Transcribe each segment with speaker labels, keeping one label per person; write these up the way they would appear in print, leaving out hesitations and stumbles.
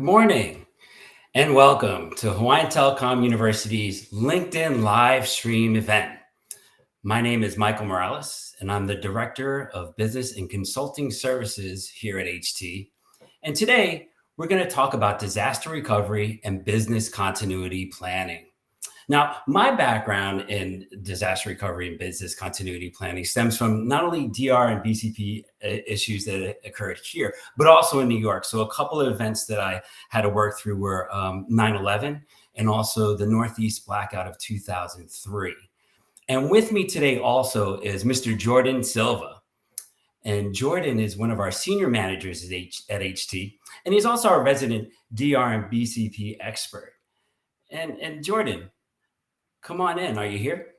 Speaker 1: morning and welcome to Hawaiian Telecom University's LinkedIn live stream event. My name is Michael Morales, and I'm the Director of Business and Consulting Services here at HT. And today, we're going to talk about disaster recovery and business continuity planning. Now, my background in disaster recovery and business continuity planning stems from not only DR and BCP issues that occurred here, but also in New York. So a couple of events that I had to work through were 9/11 and also the Northeast blackout of 2003. And with me today also is Mr. Jordan Silva. And Jordan is one of our senior managers at HT, and he's also our resident DR and BCP expert. And Jordan, come on in. Are you here?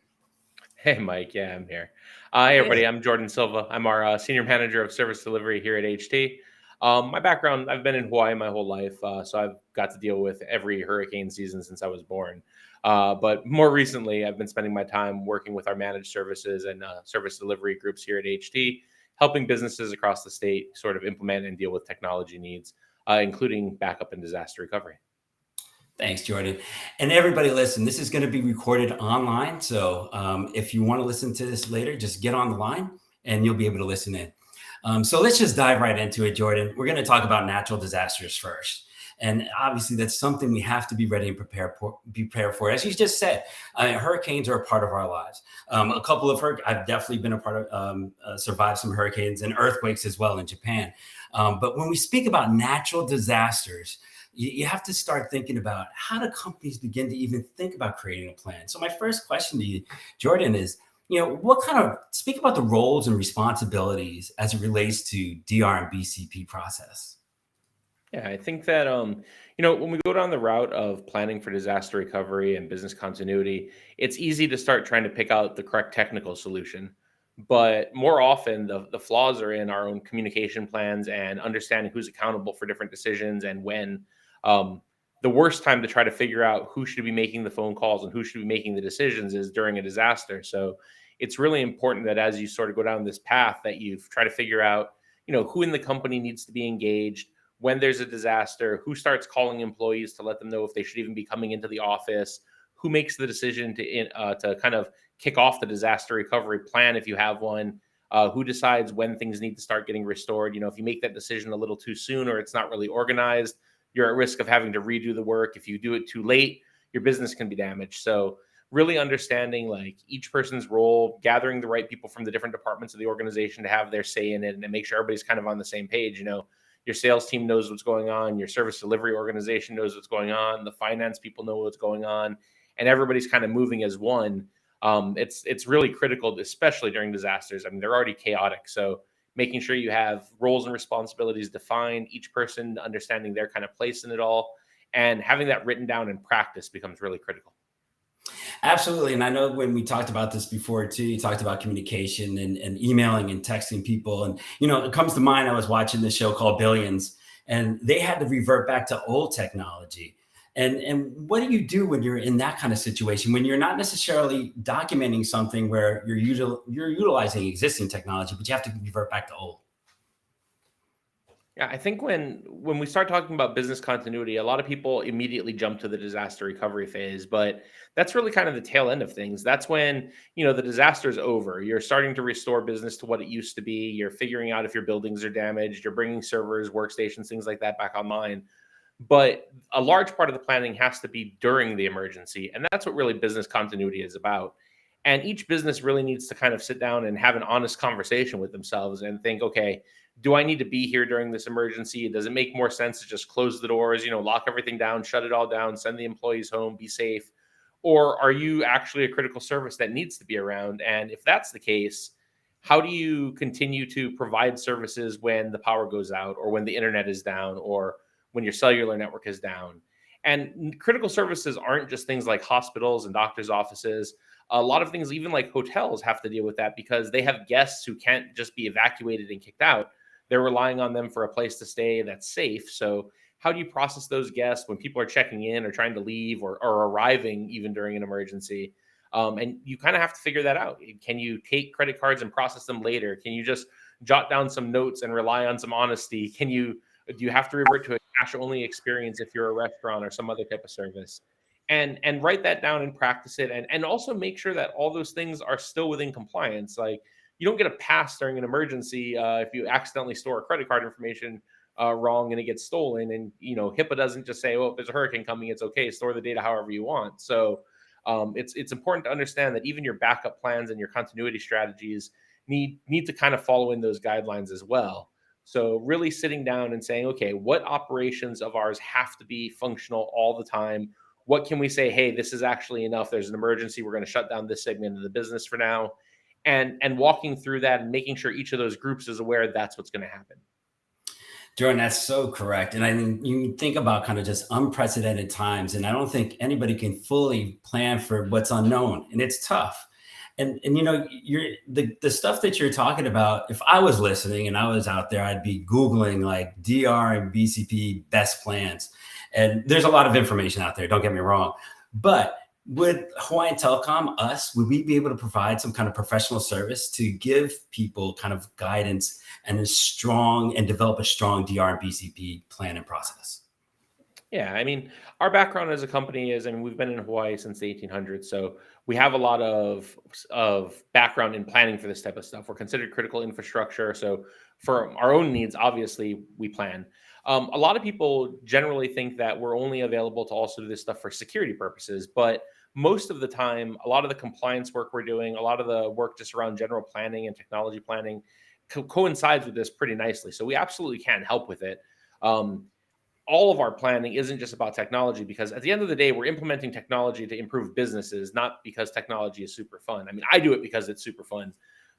Speaker 2: Hey, Mike. Yeah, I'm here. Hi,
Speaker 1: Good.
Speaker 2: everybody. I'm Jordan Silva. I'm our Senior Manager of Service Delivery here at HT. My background, I've been in Hawaii my whole life, so I've got to deal with every hurricane season since I was born. But more recently, I've been spending my time working with our managed services and service delivery groups here at HT, helping businesses across the state sort of implement and deal with technology needs, including backup and disaster recovery.
Speaker 1: Thanks, Jordan. And everybody, listen, this is going to be recorded online. So if you want to listen to this later, just get on the line and you'll be able to listen in. So let's just dive right into it, Jordan. We're going to talk about natural disasters first. And obviously, that's something we have to be ready and prepare for. As you just said, hurricanes are a part of our lives. A couple of I've definitely been a part of, survived some hurricanes and earthquakes as well in Japan. But when we speak about natural disasters, you have to start thinking about how do companies begin to even think about creating a plan. So my first question to you, Jordan, is, speak about the roles and responsibilities as it relates to DR and BCP process.
Speaker 2: Yeah, I think that when we go down the route of planning for disaster recovery and business continuity, it's easy to start trying to pick out the correct technical solution. But more often, the flaws are in our own communication plans and understanding who's accountable for different decisions and when. Um, the worst time to try to figure out who should be making the phone calls and who should be making the decisions is during a disaster. So it's really important that as you sort of go down this path, that you try to figure out, who in the company needs to be engaged when there's a disaster, who starts calling employees to let them know if they should even be coming into the office, who makes the decision to kind of kick off the disaster recovery plan if you have one, who decides when things need to start getting restored. If you make that decision a little too soon or it's not really organized, you're at risk of having to redo the work. If you do it too late, your business can be damaged. So really understanding like each person's role, gathering the right people from the different departments of the organization to have their say in it and make sure everybody's kind of on the same page. Your sales team knows what's going on, your service delivery organization knows what's going on, the finance people know what's going on, and everybody's kind of moving as one. It's really critical, especially during disasters. I mean, they're already chaotic, so making sure you have roles and responsibilities defined, each person understanding their kind of place in it all, and having that written down in practice becomes really critical.
Speaker 1: Absolutely. And I know when we talked about this before too, you talked about communication and emailing and texting people. And, it comes to mind, I was watching this show called Billions, and they had to revert back to old technology. And what do you do when you're in that kind of situation, when you're not necessarily documenting something where you're utilizing existing technology, but you have to revert back to old?
Speaker 2: Yeah, I think when we start talking about business continuity, a lot of people immediately jump to the disaster recovery phase, but that's really kind of the tail end of things. That's when, the disaster is over. You're starting to restore business to what it used to be. You're figuring out if your buildings are damaged, you're bringing servers, workstations, things like that back online. But a large part of the planning has to be during the emergency, and that's what really business continuity is about. And each business really needs to kind of sit down and have an honest conversation with themselves and think, okay, do I need to be here during this emergency? Does it make more sense to just close the doors, lock everything down, shut it all down, send the employees home, be safe? Or are you actually a critical service that needs to be around? And if that's the case, how do you continue to provide services when the power goes out or when the internet is down or when your cellular network is down? And critical services aren't just things like hospitals and doctors' offices. A lot of things, even like hotels, have to deal with that because they have guests who can't just be evacuated and kicked out. They're relying on them for a place to stay that's safe. So, how do you process those guests when people are checking in or trying to leave or arriving even during an emergency? And you kind of have to figure that out. Can you take credit cards and process them later? Can you just jot down some notes and rely on some honesty? Do you have to revert to a cash only experience if you're a restaurant or some other type of service. And write that down and practice it, and also make sure that all those things are still within compliance. Like, you don't get a pass during an emergency if you accidentally store credit card information wrong and it gets stolen. And HIPAA doesn't just say, "Well, if there's a hurricane coming, it's okay. Store the data however you want." So it's important to understand that even your backup plans and your continuity strategies need to kind of follow in those guidelines as well. So really sitting down and saying, okay, what operations of ours have to be functional all the time? What can we say, hey, this is actually enough. There's an emergency. We're going to shut down this segment of the business for now. And walking through that and making sure each of those groups is aware that's what's going to happen.
Speaker 1: Jordan, that's so correct. And I mean, you think about kind of just unprecedented times, and I don't think anybody can fully plan for what's unknown, and it's tough. And you're the stuff that you're talking about. If I was listening and I was out there, I'd be Googling like DR and BCP best plans. And there's a lot of information out there, don't get me wrong. But would Hawaiian Telecom, would we be able to provide some kind of professional service to give people kind of guidance and develop a strong DR and BCP plan and process?
Speaker 2: Yeah, I mean, our background as a company is, I mean, we've been in Hawaii since the 1800s, so we have a lot of background in planning for this type of stuff. We're considered critical infrastructure, so for our own needs, obviously, we plan. A lot of people generally think that we're only available to also do this stuff for security purposes, but most of the time, a lot of the compliance work we're doing, a lot of the work just around general planning and technology planning coincides with this pretty nicely. So we absolutely can help with it. Um, all of our planning isn't just about technology, because at the end of the day, we're implementing technology to improve businesses, not because technology is super fun. I mean, I do it because it's super fun.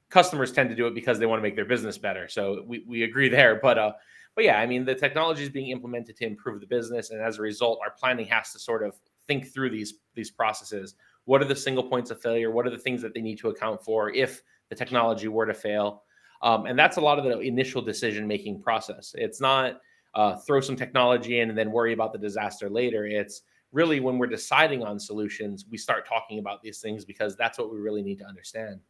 Speaker 2: Customers tend to do it because they want to make their business better. So we agree there. But yeah, I mean, the technology is being implemented to improve the business, and as a result, our planning has to sort of think through these processes. What are the single points of failure? What are the things that they need to account for if the technology were to fail? And that's a lot of the initial decision making process. It's not throw some technology in and then worry about the disaster later. It's really when we're deciding on solutions, we start talking about these things, because that's what we really need to understand.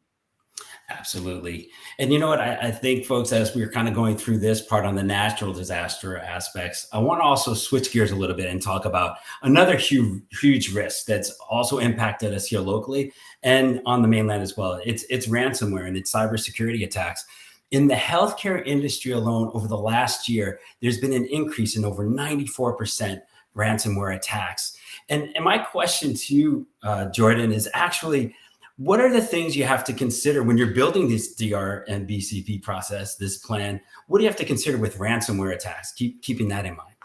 Speaker 1: Absolutely. And you know what? I think, folks, as we're kind of going through this part on the natural disaster aspects, I want to also switch gears a little bit and talk about another huge risk that's also impacted us here locally and on the mainland as well. It's ransomware and it's cybersecurity attacks. In the healthcare industry alone, over the last year, there's been an increase in over 94% ransomware attacks. And my question to you, Jordan, is actually, what are the things you have to consider when you're building this DR and BCP process, this plan? What do you have to consider with ransomware attacks? Keeping that in mind.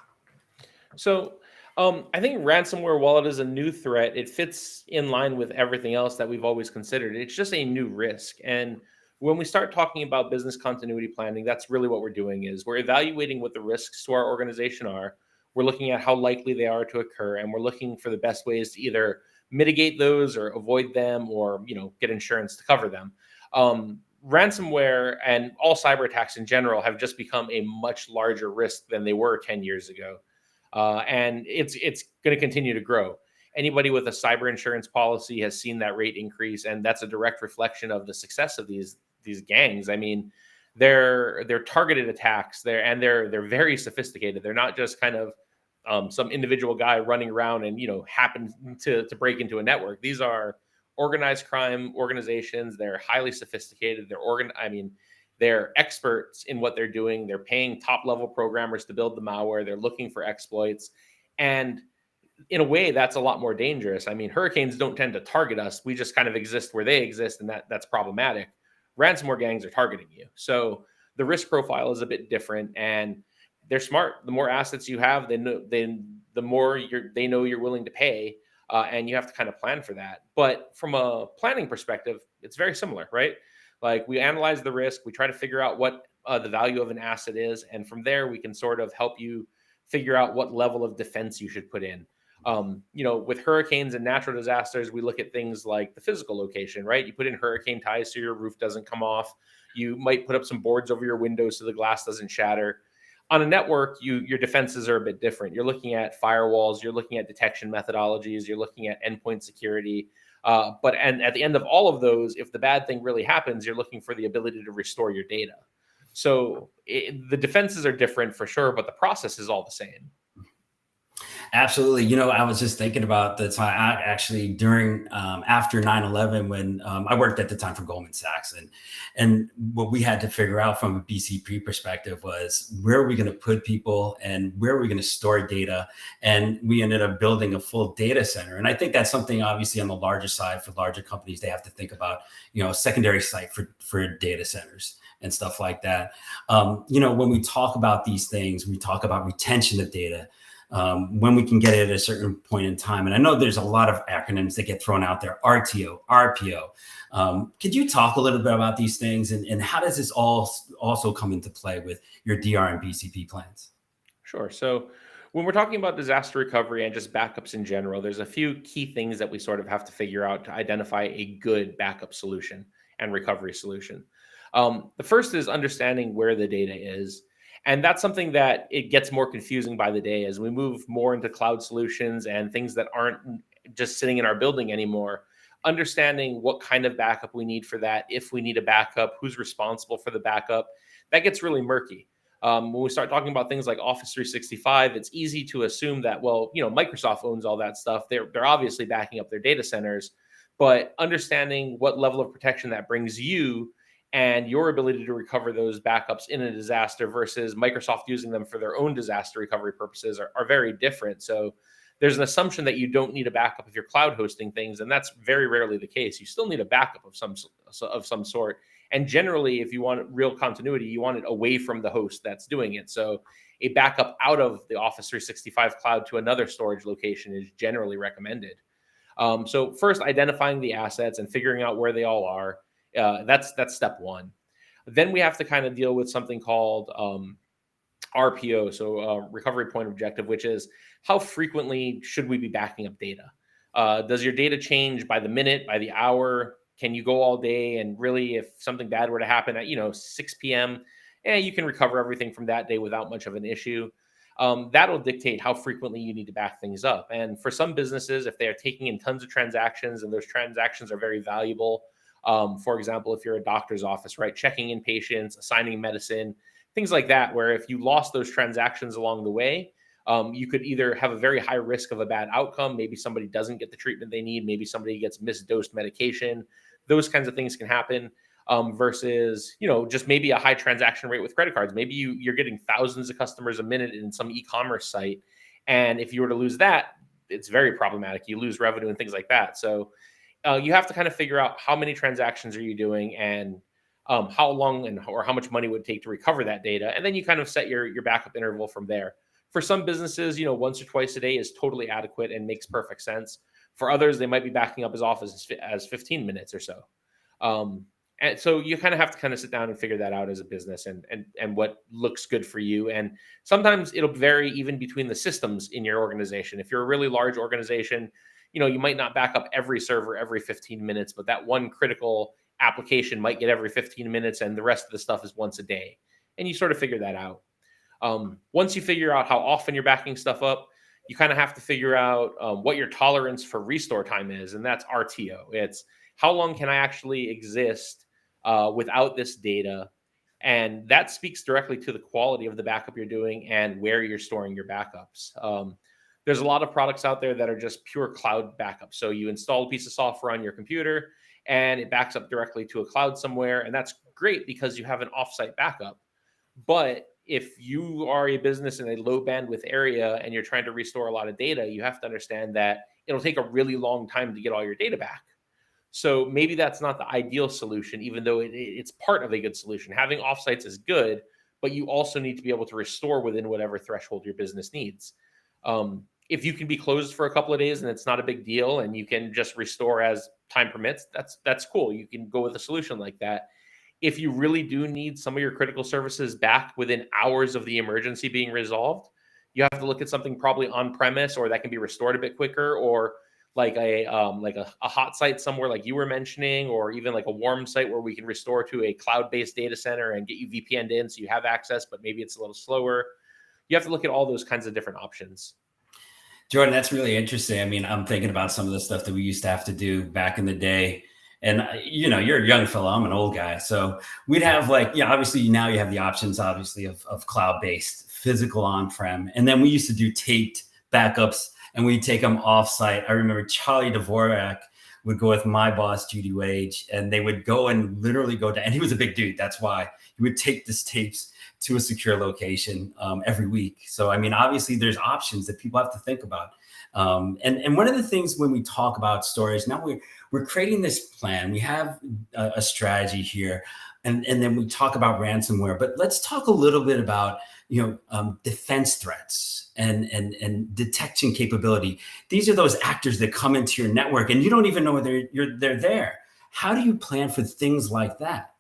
Speaker 2: So I think ransomware, while it is a new threat, it fits in line with everything else that we've always considered. It's just a new risk. And when we start talking about business continuity planning, that's really what we're doing. Is we're evaluating what the risks to our organization are. We're looking at how likely they are to occur, and we're looking for the best ways to either mitigate those or avoid them, or get insurance to cover them. Ransomware and all cyber attacks in general have just become a much larger risk than they were 10 years ago. And it's going to continue to grow. Anybody with a cyber insurance policy has seen that rate increase, and that's a direct reflection of the success of these gangs. I mean, they're targeted attacks. They're very sophisticated. They're not just kind of some individual guy running around and happen to break into a network. These are organized crime organizations. They're highly sophisticated. They're experts in what they're doing. They're paying top level programmers to build the malware. They're looking for exploits. And in a way, that's a lot more dangerous. I mean, hurricanes don't tend to target us. We just kind of exist where they exist, and that's problematic. Ransomware gangs are targeting you. So the risk profile is a bit different, and they're smart. The more assets you have, the more they know you're willing to pay, and you have to kind of plan for that. But from a planning perspective, it's very similar, right? Like, we analyze the risk, we try to figure out what the value of an asset is, and from there we can sort of help you figure out what level of defense you should put in. With hurricanes and natural disasters, we look at things like the physical location, right? You put in hurricane ties so your roof doesn't come off. You might put up some boards over your windows so the glass doesn't shatter. On a network, your defenses are a bit different. You're looking at firewalls, you're looking at detection methodologies, you're looking at endpoint security. But at the end of all of those, if the bad thing really happens, you're looking for the ability to restore your data. So the defenses are different for sure, but the process is all the same.
Speaker 1: Absolutely. I was just thinking about the time actually during after 9/11 when I worked at the time for Goldman Sachs, and what we had to figure out from a BCP perspective was where are we going to put people and where are we going to store data, and we ended up building a full data center. And I think that's something obviously on the larger side for larger companies they have to think about, a secondary site for data centers and stuff like that. When we talk about these things, we talk about retention of data, when we can get it at a certain point in time. And I know there's a lot of acronyms that get thrown out there: RTO, RPO. Could you talk a little bit about these things, and how does this all also come into play with your DR and BCP plans?
Speaker 2: Sure. So when we're talking about disaster recovery and just backups in general, there's a few key things that we sort of have to figure out to identify a good backup solution and recovery solution. The first is understanding where the data is. And that's something that it gets more confusing by the day as we move more into cloud solutions and things that aren't just sitting in our building anymore. Understanding what kind of backup we need for that, if we need a backup, who's responsible for the backup, that gets really murky. When we start talking about things like Office 365, it's easy to assume that, well, Microsoft owns all that stuff. They're obviously backing up their data centers, but understanding what level of protection that brings you and your ability to recover those backups in a disaster versus Microsoft using them for their own disaster recovery purposes are very different. So there's an assumption that you don't need a backup if you're cloud hosting things, and that's very rarely the case. You still need a backup of some sort. And generally, if you want real continuity, you want it away from the host that's doing it. So a backup out of the Office 365 cloud to another storage location is generally recommended. So first, identifying the assets and figuring out where they all are. That's step one. Then we have to kind of deal with something called RPO, so recovery point objective, which is how frequently should we be backing up data? Does your data change by the minute, by the hour? Can you go all day? And really, if something bad were to happen at 6 p.m., you can recover everything from that day without much of an issue. That'll dictate how frequently you need to back things up. And for some businesses, if they are taking in tons of transactions and those transactions are very valuable, for example, if you're a doctor's office, right, checking in patients, assigning medicine, things like that, where if you lost those transactions along the way, you could either have a very high risk of a bad outcome. Maybe somebody doesn't get the treatment they need. Maybe somebody gets misdosed medication. Those kinds of things can happen. Versus, just maybe a high transaction rate with credit cards. Maybe you're getting thousands of customers a minute in some e-commerce site. And if you were to lose that, it's very problematic. You lose revenue and things like that. So you have to kind of figure out how many transactions are you doing and how long or how much money would it take to recover that data. And then you kind of set your backup interval from there. For some businesses, once or twice a day is totally adequate and makes perfect sense. For others, they might be backing up as often as 15 minutes or so. And so you kind of have to kind of sit down and figure that out as a business and what looks good for you. And sometimes it'll vary even between the systems in your organization. If you're a really large organization, you might not back up every server every 15 minutes, but that one critical application might get every 15 minutes and the rest of the stuff is once a day. And you sort of figure that out. Once you figure out how often you're backing stuff up, you kind of have to figure out what your tolerance for restore time is. And that's RTO. It's how long can I actually exist without this data? And that speaks directly to the quality of the backup you're doing and where you're storing your backups. There's a lot of products out there that are just pure cloud backup. So you install a piece of software on your computer and it backs up directly to a cloud somewhere. And that's great because you have an offsite backup. But if you are a business in a low bandwidth area and you're trying to restore a lot of data, you have to understand that it'll take a really long time to get all your data back. So maybe that's not the ideal solution, even though it's part of a good solution. Having offsites is good, but you also need to be able to restore within whatever threshold your business needs. If you can be closed for a couple of days and it's not a big deal and you can just restore as time permits, that's cool. You can go with a solution like that. If you really do need some of your critical services back within hours of the emergency being resolved, you have to look at something probably on premise or that can be restored a bit quicker, or like a hot site somewhere like you were mentioning, or even like a warm site where we can restore to a cloud-based data center and get you VPN'd in so you have access, but maybe it's a little slower. You have to look at all those kinds of different options.
Speaker 1: Jordan, that's really interesting. I mean, I'm thinking about some of the stuff that we used to have to do back in the day. And, you're a young fellow, I'm an old guy. So we'd have obviously now you have the options, obviously, of cloud-based, physical on-prem. And then we used to do taped backups and we'd take them offsite. I remember Charlie Dvorak would go with my boss, Judy Wage, and they would go and literally go down. And he was a big dude. That's why he would take these tapes to a secure location every week. So, I mean, obviously there's options that people have to think about. And one of the things when we talk about storage, now we're creating this plan. We have a strategy here, and then we talk about ransomware. But let's talk a little bit about defense threats and detection capability. These are those actors that come into your network, and you don't even know they're there. How do you plan for things like that?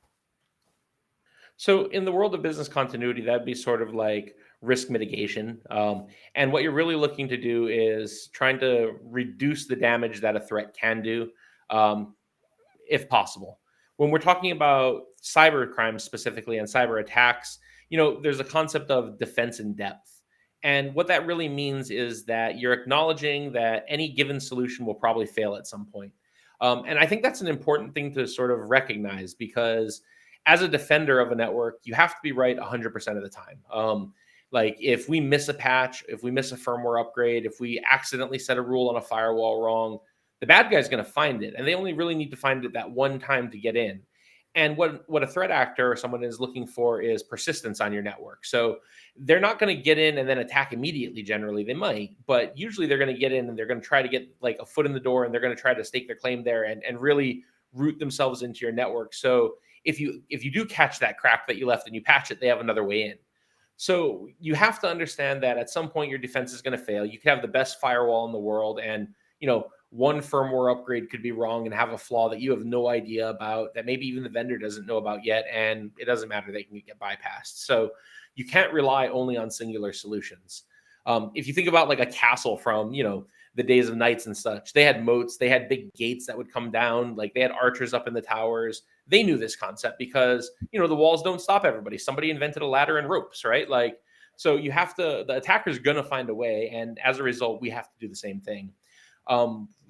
Speaker 2: So in the world of business continuity, that'd be sort of like risk mitigation. And what you're really looking to do is trying to reduce the damage that a threat can do, um, if possible. When we're talking about cyber crimes specifically and cyber attacks, there's a concept of defense in depth. And what that really means is that you're acknowledging that any given solution will probably fail at some point. And I think that's an important thing to sort of recognize because as a defender of a network, you have to be right 100% of the time. Like if we miss a patch, if we miss a firmware upgrade, if we accidentally set a rule on a firewall wrong, the bad guy's going to find it, and they only really need to find it that one time to get in. And what a threat actor or someone is looking for is persistence on your network. So they're not going to get in and then attack immediately. Generally, they might, but usually they're going to get in and they're going to try to get like a foot in the door, and they're going to try to stake their claim there and really root themselves into your network. So if you do catch that crack that you left and you patch it, they have another way in. So you have to understand that at some point your defense is going to fail. You could have the best firewall in the world, and one firmware upgrade could be wrong and have a flaw that you have no idea about, that maybe even the vendor doesn't know about yet, and it doesn't matter, they can get bypassed. So you can't rely only on singular solutions. If you think about like a castle from the days of knights and such, they had moats, they had big gates that would come down, like they had archers up in the towers. They knew this concept because the walls don't stop everybody. Somebody invented a ladder and ropes, right? Like, so you have to, the attacker's gonna find a way, and as a result we have to do the same thing.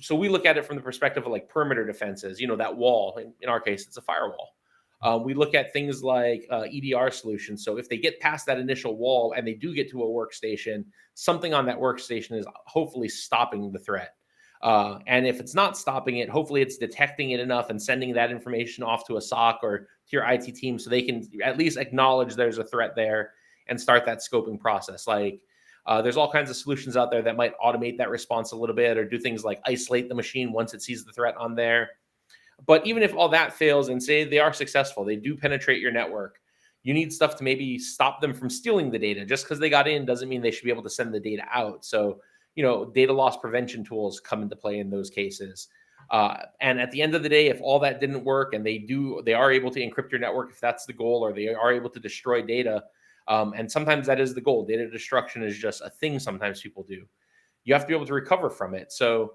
Speaker 2: So we look at it from the perspective of like perimeter defenses, that wall, in our case, it's a firewall. We look at things like EDR solutions. So if they get past that initial wall and they do get to a workstation, something on that workstation is hopefully stopping the threat. And if it's not stopping it, hopefully it's detecting it enough and sending that information off to a SOC or to your IT team so they can at least acknowledge there's a threat there and start that scoping process. Like, there's all kinds of solutions out there that might automate that response a little bit or do things like isolate the machine once it sees the threat on there. But even if all that fails and say they are successful, they do penetrate your network, you need stuff to maybe stop them from stealing the data. Just because they got in doesn't mean they should be able to send the data out. So, data loss prevention tools come into play in those cases. And at the end of the day, if all that didn't work and they are able to encrypt your network if that's the goal, or they are able to destroy data, and sometimes that is the goal. Data destruction is just a thing sometimes people do. You have to be able to recover from it. So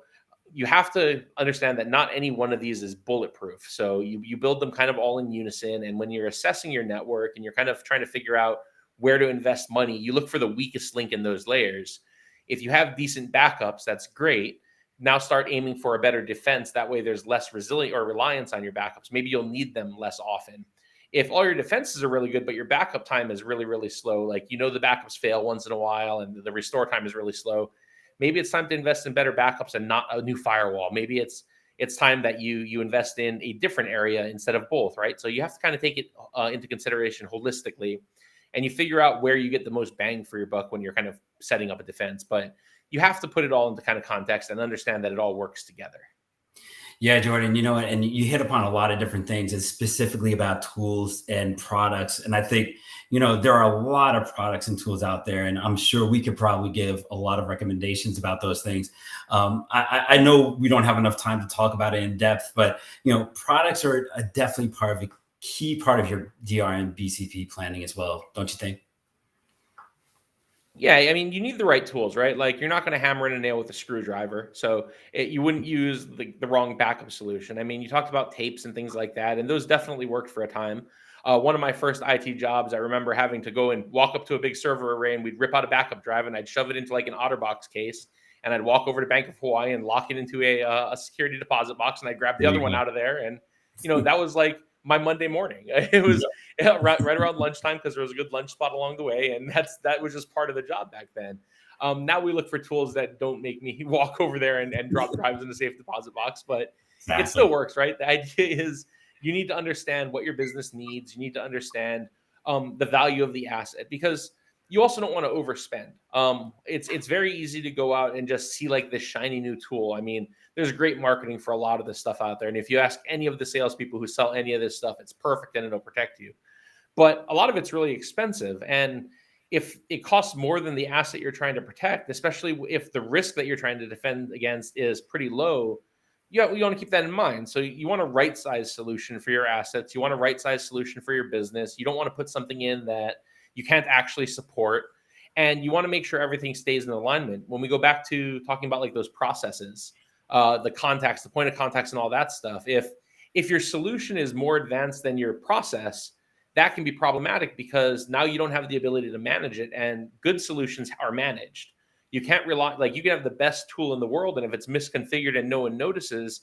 Speaker 2: you have to understand that not any one of these is bulletproof. So you build them kind of all in unison. And when you're assessing your network and you're kind of trying to figure out where to invest money, you look for the weakest link in those layers. If you have decent backups, that's great. Now start aiming for a better defense. That way there's less resilience or reliance on your backups. Maybe you'll need them less often. If all your defenses are really good, but your backup time is really, really slow, like the backups fail once in a while and the restore time is really slow, maybe it's time to invest in better backups and not a new firewall. Maybe it's time that you invest in a different area instead of both, right? So you have to kind of take it into consideration holistically, and you figure out where you get the most bang for your buck when you're kind of setting up a defense. But you have to put it all into kind of context and understand that it all works together.
Speaker 1: Yeah, Jordan, and you hit upon a lot of different things. It's specifically about tools and products. And I think, there are a lot of products and tools out there, and I'm sure we could probably give a lot of recommendations about those things. I know we don't have enough time to talk about it in depth, but, products are definitely a key part of your DR and BCP planning as well, don't you think?
Speaker 2: Yeah, I mean, you need the right tools, right? Like you're not going to hammer in a nail with a screwdriver. So you wouldn't use the wrong backup solution. I mean, you talked about tapes and things like that, and those definitely worked for a time. One of my first IT jobs, I remember having to go and walk up to a big server array, and we'd rip out a backup drive and I'd shove it into like an OtterBox case, and I'd walk over to Bank of Hawaii and lock it into a security deposit box, and I'd grab the
Speaker 1: There
Speaker 2: other
Speaker 1: you
Speaker 2: one
Speaker 1: go.
Speaker 2: out of there. And that was like my Monday morning. It was right around lunchtime because there was a good lunch spot along the way, and that was just part of the job back then. Now we look for tools that don't make me walk over there and drop drives in the safe deposit box, but it still
Speaker 1: Exactly.
Speaker 2: works, right? The idea is you need to understand what your business needs. You need to understand the value of the asset, because you also don't want to overspend. It's very easy to go out and just see like this shiny new tool. I mean, there's great marketing for a lot of this stuff out there, and if you ask any of the salespeople who sell any of this stuff, it's perfect and it'll protect you. But a lot of it's really expensive, and if it costs more than the asset you're trying to protect, especially if the risk that you're trying to defend against is pretty low, you want to keep that in mind. So you want a right size solution for your assets. You want a right size solution for your business. You don't want to put something in that you can't actually support. And you want to make sure everything stays in alignment. When we go back to talking about like those processes, the contacts, the point of contacts, and all that stuff, if your solution is more advanced than your process, that can be problematic, because now you don't have the ability to manage it. And good solutions are managed. You can't rely, like, you can have the best tool in the world, and if it's misconfigured and no one notices,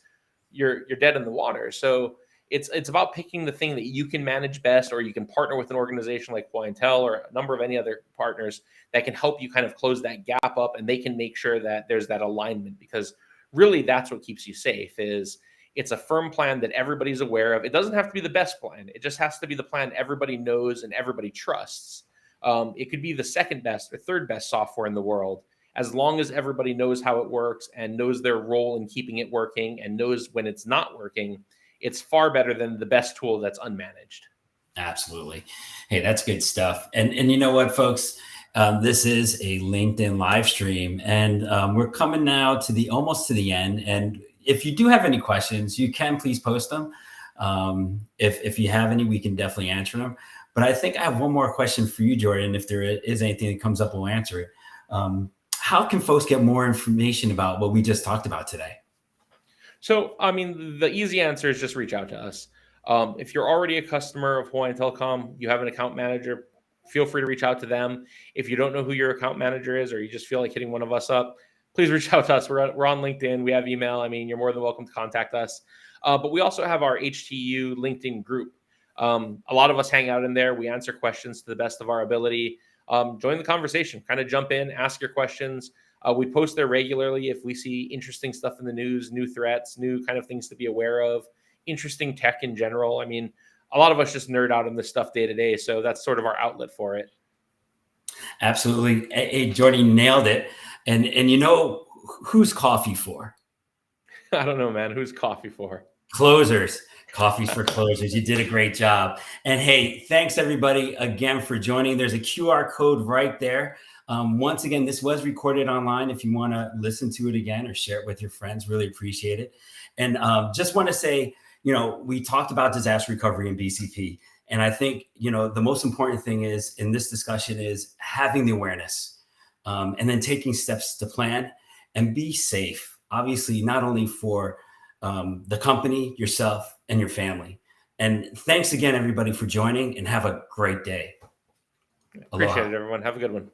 Speaker 2: you're dead in the water. So it's about picking the thing that you can manage best, or you can partner with an organization like Clientele or a number of any other partners that can help you kind of close that gap up, and they can make sure that there's that alignment, because really that's what keeps you safe. Is it's a firm plan that everybody's aware of. It doesn't have to be the best plan. It just has to be the plan everybody knows and everybody trusts. It could be the second best or third best software in the world. As long as everybody knows how it works and knows their role in keeping it working and knows when it's not working, it's far better than the best tool that's unmanaged.
Speaker 1: Absolutely. Hey, that's good stuff. And you know what, folks? This is a LinkedIn live stream, and we're coming now to the almost to the end. And if you do have any questions, you can please post them. If you have any, we can definitely answer them. But I think I have one more question for you, Jordan. If there is anything that comes up, we'll answer it. How can folks get more information about what we just talked about today?
Speaker 2: So, I mean, the easy answer is just reach out to us. If you're already a customer of Hawaiian Telecom, you have an account manager, feel free to reach out to them. If you don't know who your account manager is, or you just feel like hitting one of us up, please reach out to us. We're on LinkedIn. We have email. I mean, you're more than welcome to contact us. But we also have our HTU LinkedIn group. A lot of us hang out in there. We answer questions to the best of our ability. Join the conversation, kind of jump in, ask your questions. We post there regularly if we see interesting stuff in the news, new threats, new kind of things to be aware of, interesting tech in general. I mean, a lot of us just nerd out on this stuff day to day. So that's sort of our outlet for it.
Speaker 1: Absolutely. Hey, Jordan, nailed it. And you know, who's coffee for?
Speaker 2: I don't know, man. Who's coffee for?
Speaker 1: Closers. Coffee's for closers. You did a great job. And hey, thanks everybody again for joining. There's a QR code right there. Once again, this was recorded online. If you want to listen to it again or share it with your friends, really appreciate it. And just want to say, you know, we talked about disaster recovery and BCP. And I think, you know, the most important thing is in this discussion is having the awareness and then taking steps to plan and be safe. Obviously, not only for the company, yourself, and your family. And thanks again, everybody, for joining, and have a great day.
Speaker 2: Appreciate it, everyone. Have a good one.